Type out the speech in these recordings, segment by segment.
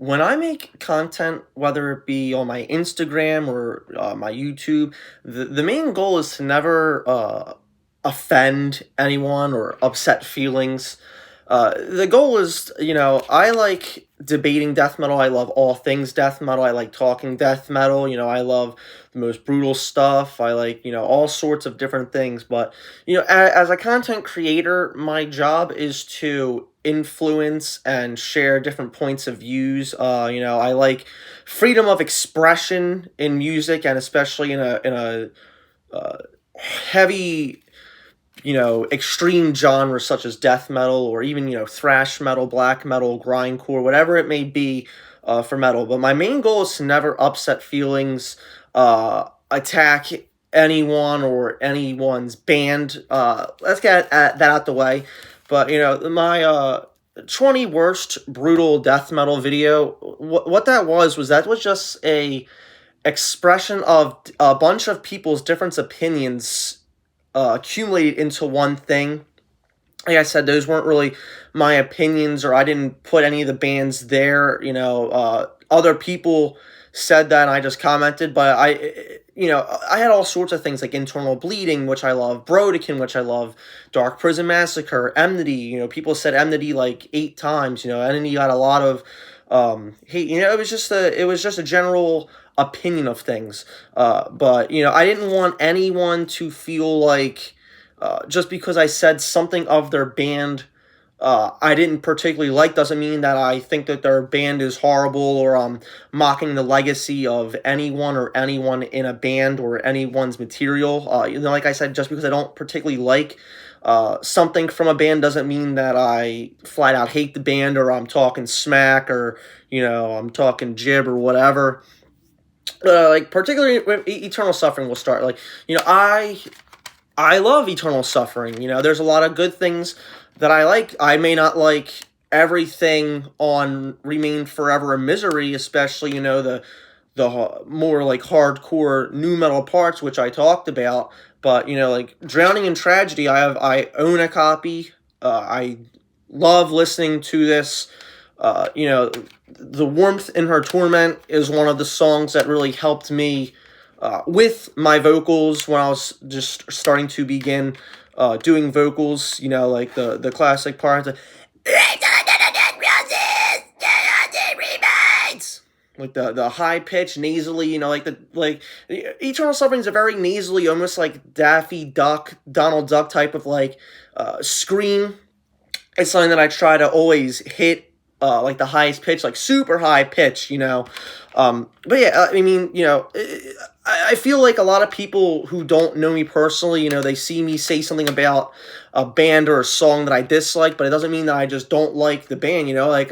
when I make content, whether it be on my Instagram or my YouTube, the main goal is to never offend anyone or upset feelings. The goal is, I like debating death metal. I love all things death metal. I like talking death metal. I love the most brutal stuff. I like, all sorts of different things. But, as a content creator, my job is to influence and share different points of views. I like freedom of expression in music, and especially in a uh, heavy, extreme genres such as death metal or even, thrash metal, black metal, grindcore, whatever it may be for metal. But my main goal is to never upset feelings, attack anyone or anyone's band. Let's get that out the way. But, my 20 worst brutal death metal video, what that was just a expression of a bunch of people's different opinions accumulated into one thing. Like I said, those weren't really my opinions, or I didn't put any of the bands there. Other people said that, and I just commented. But I had all sorts of things like Internal Bleeding, which I love, Brodekin, which I love, Dark Prison Massacre, Enmity. People said Enmity like 8 times. Enmity got a lot of hate. It was just a general opinion of things. But I didn't want anyone to feel like just because I said something of their band I didn't particularly like doesn't mean that I think that their band is horrible, or mocking the legacy of anyone or anyone in a band or anyone's material. Like I said, just because I don't particularly like something from a band doesn't mean that I flat out hate the band, or I'm talking smack, or I'm talking jib or whatever. Like particularly with Eternal Suffering, will start like I love Eternal Suffering. There's a lot of good things that I like. I may not like everything on Remain Forever in Misery, especially the more like hardcore new metal parts, which I talked about. But like Drowning in Tragedy, I own a copy. I love listening to this. The Warmth in Her Torment is one of the songs that really helped me with my vocals when I was just starting to begin doing vocals. Like the classic parts. Like the high pitch nasally, like Eternal Suffering is a very nasally, almost like Daffy Duck, Donald Duck type of like scream. It's something that I try to always hit like the highest pitch, like super high pitch, but yeah, I mean, I feel like a lot of people who don't know me personally, they see me say something about a band or a song that I dislike, but it doesn't mean that I just don't like the band, like,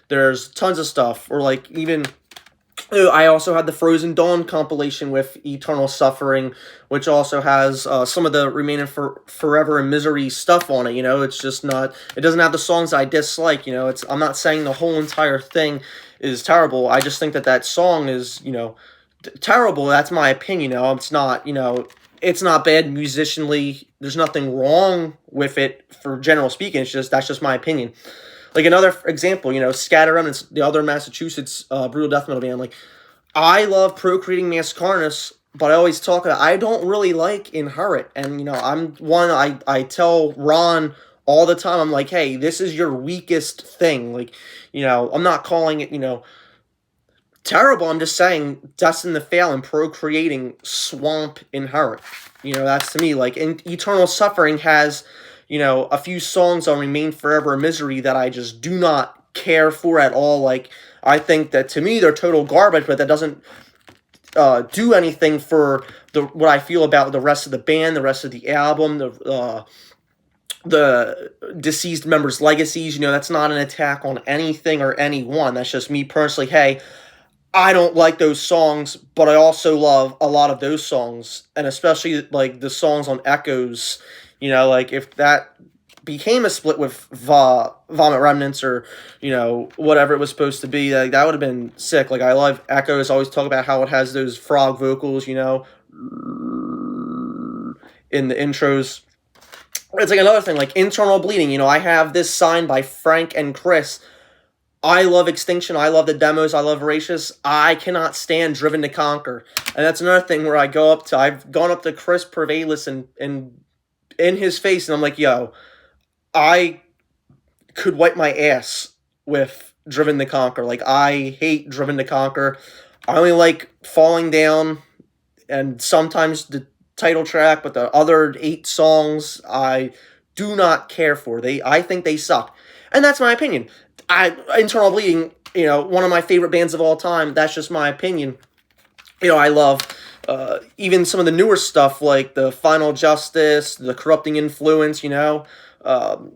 there's tons of stuff, or like even, I also had the Frozen Dawn compilation with Eternal Suffering, which also has some of the Remaining Forever in Misery stuff on it. It's just not. It doesn't have the songs I dislike. I'm not saying the whole entire thing is terrible. I just think that song is terrible. That's my opinion. It's not. It's not bad musicianly. There's nothing wrong with it for general speaking. That's just my opinion. Like another example, Scatter Remnants, the other Massachusetts brutal death metal band. Like, I love Procreating Mass Carnus, but I always talk about I don't really like Inherit, and I'm one I tell Ron all the time. I'm like, hey, this is your weakest thing. Like, I'm not calling it terrible. I'm just saying Destined to Fail and Procreating swamp Inherit. That's to me like Eternal Suffering has. A few songs on Remain Forever in Misery that I just do not care for at all. Like, I think that to me they're total garbage, but that doesn't do anything for what I feel about the rest of the band, the rest of the album, the deceased members' legacies. That's not an attack on anything or anyone. That's just me personally. Hey, I don't like those songs, but I also love a lot of those songs, and especially like the songs on Echoes. Like if that became a split with Vomit Remnants, or whatever it was supposed to be, like that would have been sick. Like, I love Echoes. I always talk about how it has those frog vocals, in the intros. It's like another thing, like Internal Bleeding. I have this signed by Frank and Chris. I love Extinction. I love the demos. I love Voracious. I cannot stand Driven to Conquer. And that's another thing where I've gone up to Chris Pervalis and in his face, and I'm like, yo, I could wipe my ass with Driven to Conquer. Like, I hate Driven to Conquer. I only like Falling Down and sometimes the title track, but the other 8 songs I do not care for. I think they suck. And that's my opinion. Internal Bleeding, one of my favorite bands of all time. That's just my opinion. I love even some of the newer stuff like the Final Justice, the Corrupting Influence. Um,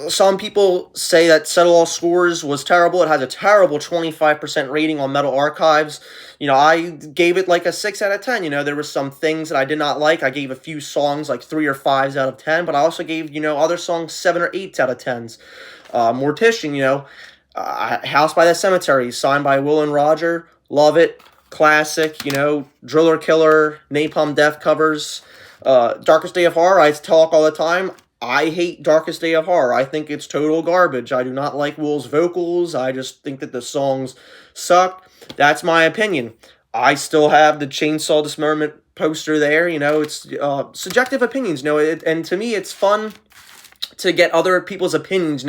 some people say that Settle All Scores was terrible. It has a terrible 25% rating on Metal Archives. I gave it like a 6 out of 10. There were some things that I did not like. I gave a few songs like 3 or 5s out of 10, but I also gave, other songs 7 or 8s out of 10s. Mortician, House by the Cemetery, signed by Will and Roger. Love it. Classic, Driller Killer, Napalm Death covers. Darkest Day of Horror, I talk all the time. I hate Darkest Day of Horror. I think it's total garbage. I do not like Will's vocals. I just think that the songs suck. That's my opinion. I still have the Chainsaw Dismemberment poster there. It's subjective opinions. And to me, it's fun to get other people's opinions.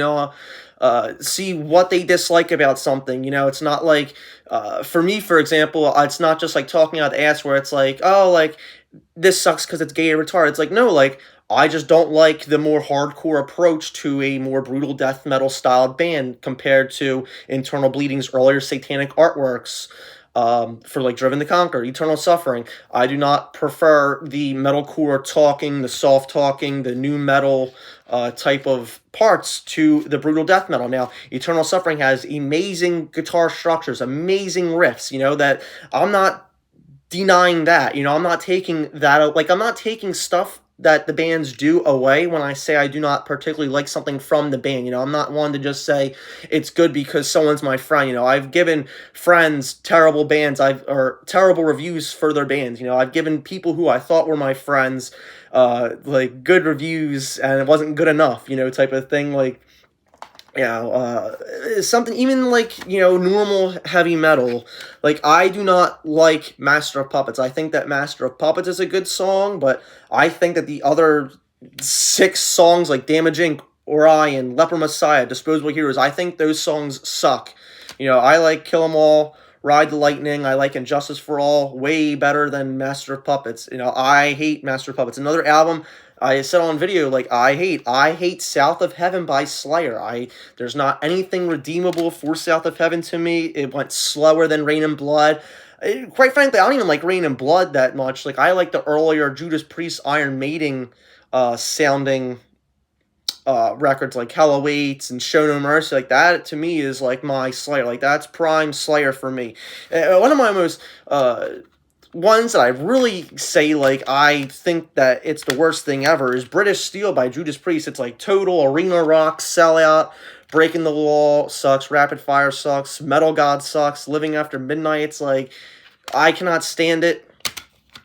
See what they dislike about something. It's not like, for me, for example, it's not just like talking out the ass where it's like, oh, like, this sucks because it's gay or retarded. It's like, no, like, I just don't like the more hardcore approach to a more brutal death metal styled band compared to Internal Bleeding's earlier satanic artworks. For like Driven to Conquer, Eternal Suffering. I do not prefer the metalcore talking, the soft talking, the new metal type of parts to the brutal death metal. Now, Eternal Suffering has amazing guitar structures, amazing riffs, that I'm not denying that. I'm not taking that, like, I'm not taking stuff that the bands do away when I say I do not particularly like something from the band. I'm not one to just say it's good because someone's my friend. I've given friends terrible bands, or terrible reviews for their bands. I've given people who I thought were my friends like good reviews, and it wasn't good enough, type of thing. Like, something even like, normal heavy metal. Like, I do not like Master of Puppets. I think that Master of Puppets is a good song, but I think that the other 6 songs, like Damage Inc., Orion, Leper Messiah, Disposable Heroes, I think those songs suck. I like Kill 'Em All, Ride the Lightning, I like Injustice for All way better than Master of Puppets. I hate Master of Puppets. Another album I said on video, like, I hate South of Heaven by Slayer. There's not anything redeemable for South of Heaven to me. It went slower than Rain and Blood. Quite frankly, I don't even like Rain and Blood that much. Like, I like the earlier Judas Priest, Iron Maiden sounding records like Hell Awaits and Show No Mercy. Like, that to me is like my Slayer. Like, that's prime Slayer for me. One of my most ones that I really say, like, I think that it's the worst thing ever is British Steel by Judas Priest. It's like total arena rock, sellout, Breaking the Law sucks, Rapid Fire sucks, Metal God sucks, Living After Midnight. It's like, I cannot stand it.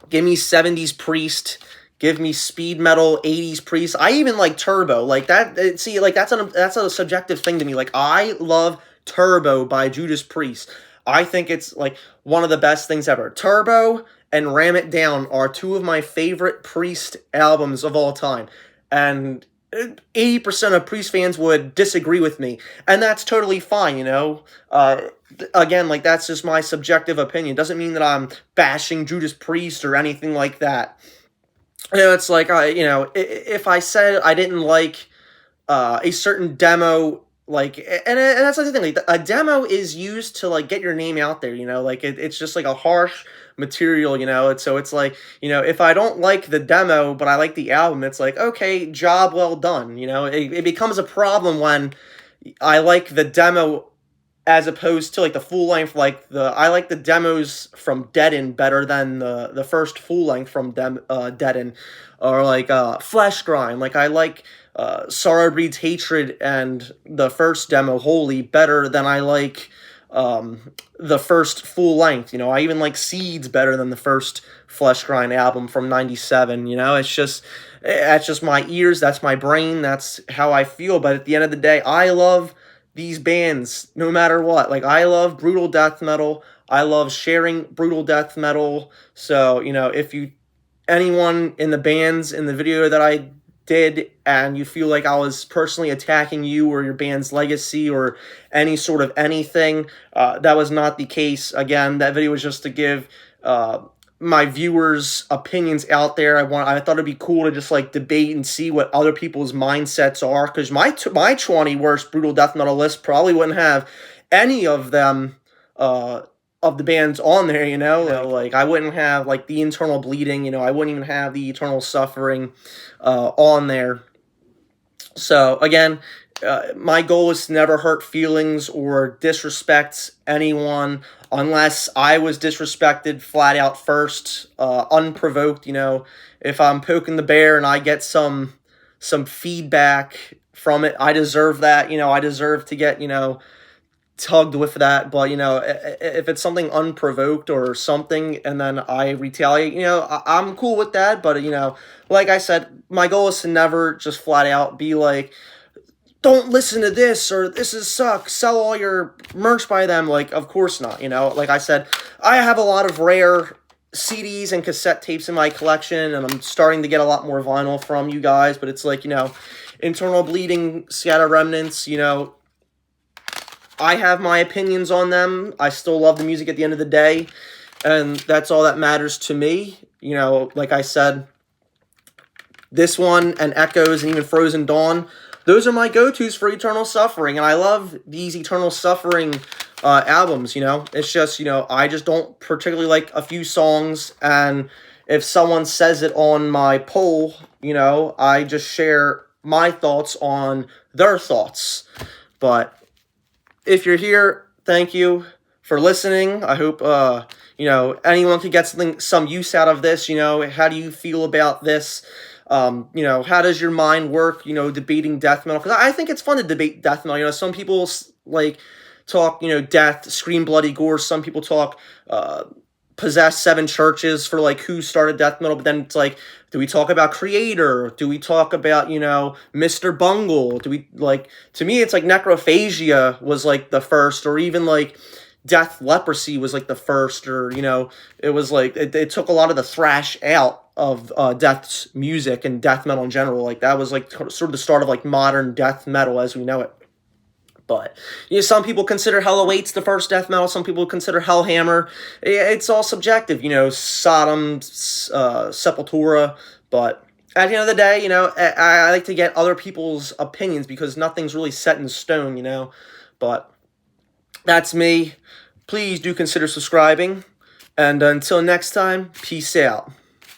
Give me 70s Priest. Give me speed metal 80s Priest. I even like Turbo. Like, that, see, like, that's a subjective thing to me. Like, I love Turbo by Judas Priest. I think it's like one of the best things ever. Turbo and Ram It Down are 2 of my favorite Priest albums of all time. And 80% of Priest fans would disagree with me. And that's totally fine, Again, like, that's just my subjective opinion. Doesn't mean that I'm bashing Judas Priest or anything like that. It's like, if I said I didn't like a certain demo, like, and that's the thing, like, a demo is used to, like, get your name out there, like, it's just like a harsh material, so it's like, if I don't like the demo but I like the album, it's like, okay, job well done. It becomes a problem when I like the demo as opposed to, like, the full length. Like, I like the demos from Deaden better than the first full length from Deaden, or like Flesh Grind. Like, I like Sorrow Breeds Hatred and the first demo Holy better than I like the first full length. I even like Seeds better than the first Flesh Grind album from '97. That's just my ears, that's my brain, that's how I feel. But at the end of the day, I love these bands no matter what. Like, I love brutal death metal. I love sharing brutal death metal. So, if you anyone in the bands in the video that I did and you feel like I was personally attacking you or your band's legacy or any sort of anything, that was not the case. Again, that video was just to give my viewers opinions out there. I thought it'd be cool to just like debate and see what other people's mindsets are, because my 20 worst brutal death metal list probably wouldn't have any of them of the bands on there, like I wouldn't have like the internal bleeding, I wouldn't even have the eternal suffering on there. So again, my goal is to never hurt feelings or disrespect anyone unless I was disrespected flat out first, unprovoked. If I'm poking the bear and I get some feedback from it, I deserve that. I deserve to get tugged with that. But if it's something unprovoked or something and then I retaliate, I'm cool with that. But like I said, my goal is to never just flat out be like, don't listen to this, or this is sucks, sell all your merch by them. Like, of course not. Like I said, I have a lot of rare CDs and cassette tapes in my collection, and I'm starting to get a lot more vinyl from you guys. But it's like, internal bleeding, scatter remnants, I have my opinions on them. I still love the music at the end of the day, and that's all that matters to me. Like I said, this one and Echoes and even Frozen Dawn, those are my go-tos for Eternal Suffering, and I love these Eternal Suffering albums. It's just, I just don't particularly like a few songs, and if someone says it on my poll, I just share my thoughts on their thoughts. But if you're here, thank you for listening. I hope, anyone could get some use out of this. How do you feel about this? How does your mind work, debating death metal? Because I think it's fun to debate death metal. Some people, like, talk, death, scream, bloody gore. Some people talk, possess 7 churches for, like, who started death metal. But then it's like, do we talk about Creator? Do we talk about, Mr. Bungle? Do we, like, to me, it's like Necrophagia was, like, the first, or even, like, Death Leprosy was, like, the first, or, it was, like, it took a lot of the thrash out of Death's music and death metal in general. Like, that was, like, sort of the start of, like, modern death metal as we know it. But, some people consider Hell Awaits the first death metal. Some people consider Hellhammer. It's all subjective, Sodom, Sepultura. But at the end of the day, I like to get other people's opinions because nothing's really set in stone, But that's me. Please do consider subscribing. And until next time, peace out.